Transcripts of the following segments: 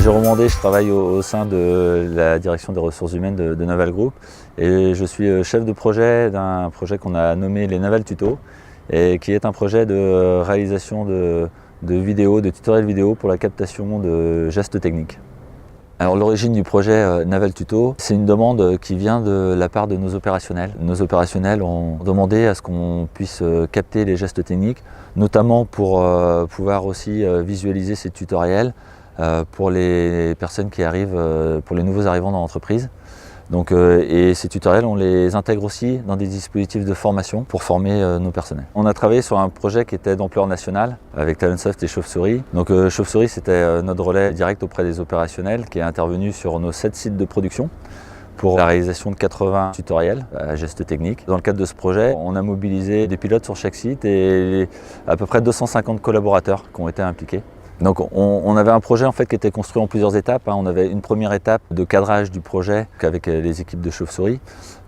Jérôme Andé, je travaille au sein de la direction des ressources humaines de Naval Group et je suis chef de projet d'un projet qu'on a nommé les Naval Tutos et qui est un projet de réalisation de vidéos, de tutoriels vidéo pour la captation de gestes techniques. Alors l'origine du projet Naval Tuto, c'est une demande qui vient de la part de nos opérationnels. Nos opérationnels ont demandé à ce qu'on puisse capter les gestes techniques, notamment pour pouvoir aussi visualiser ces tutoriels pour les personnes qui arrivent, pour les nouveaux arrivants dans l'entreprise. Donc, et ces tutoriels, on les intègre aussi dans des dispositifs de formation pour former nos personnels. On a travaillé sur un projet qui était d'ampleur nationale avec Talentsoft et Chauve-souris. Donc Chauve-souris, c'était notre relais direct auprès des opérationnels qui est intervenu sur nos 7 sites de production pour la réalisation de 80 tutoriels à gestes techniques. Dans le cadre de ce projet, on a mobilisé des pilotes sur chaque site et à peu près 250 collaborateurs qui ont été impliqués. Donc on avait un projet en fait qui était construit en plusieurs étapes. On avait une première étape de cadrage du projet avec les équipes de Chauve-souris.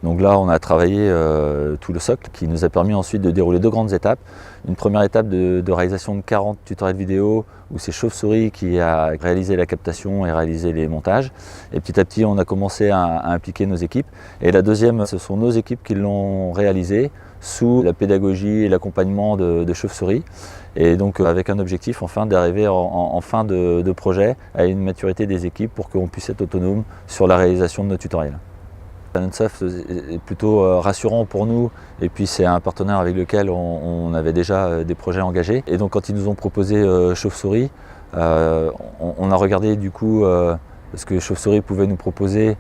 Donc là on a travaillé tout le socle qui nous a permis ensuite de dérouler 2 grandes étapes. Une première étape de réalisation de 40 tutoriels vidéo où c'est Chauve-souris qui a réalisé la captation et réalisé les montages. Et petit à petit on a commencé à impliquer nos équipes. Et la deuxième, ce sont nos équipes qui l'ont réalisé sous la pédagogie et l'accompagnement de Chauve-souris. Et donc avec un objectif enfin d'arriver en fin de projet à une maturité des équipes pour qu'on puisse être autonome sur la réalisation de nos tutoriels. Talentsoft est plutôt rassurant pour nous et puis c'est un partenaire avec lequel on avait déjà des projets engagés. Et donc quand ils nous ont proposé Chauve-souris, on a regardé du coup ce que Chauve-souris pouvait nous proposer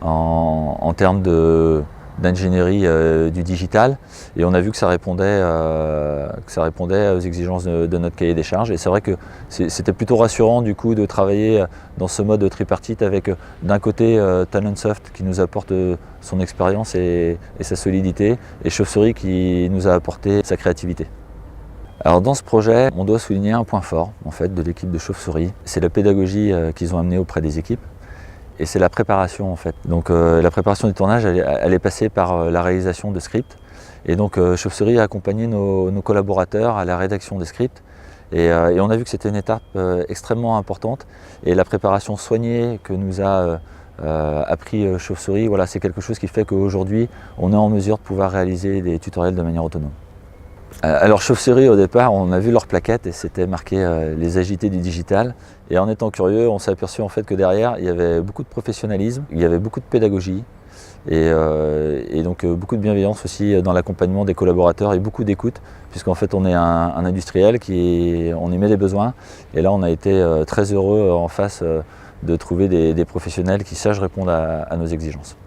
en termes d'ingénierie du digital et on a vu que ça répondait aux exigences de notre cahier des charges et c'est vrai que c'était plutôt rassurant du coup de travailler dans ce mode tripartite avec d'un côté Talentsoft qui nous apporte son expérience et sa solidité et Chauve-souris qui nous a apporté sa créativité. Alors dans ce projet, on doit souligner un point fort en fait de l'équipe de Chauve-souris, c'est la pédagogie qu'ils ont amenée auprès des équipes. Et c'est la préparation en fait. Donc la préparation du tournage, elle est passée par la réalisation de scripts. Et donc Chauve-souris a accompagné nos collaborateurs à la rédaction des scripts. Et on a vu que c'était une étape extrêmement importante. Et la préparation soignée que nous a appris Chauve-souris, voilà, c'est quelque chose qui fait qu'aujourd'hui, on est en mesure de pouvoir réaliser des tutoriels de manière autonome. Alors Chauve-souris au départ, on a vu leur plaquette et c'était marqué les agités du digital. Et en étant curieux, on s'est aperçu en fait que derrière, il y avait beaucoup de professionnalisme, il y avait beaucoup de pédagogie et donc beaucoup de bienveillance aussi dans l'accompagnement des collaborateurs et beaucoup d'écoute, puisqu'en fait on est un industriel on émet des besoins. Et là on a été très heureux en face de trouver des professionnels qui sachent répondre à nos exigences.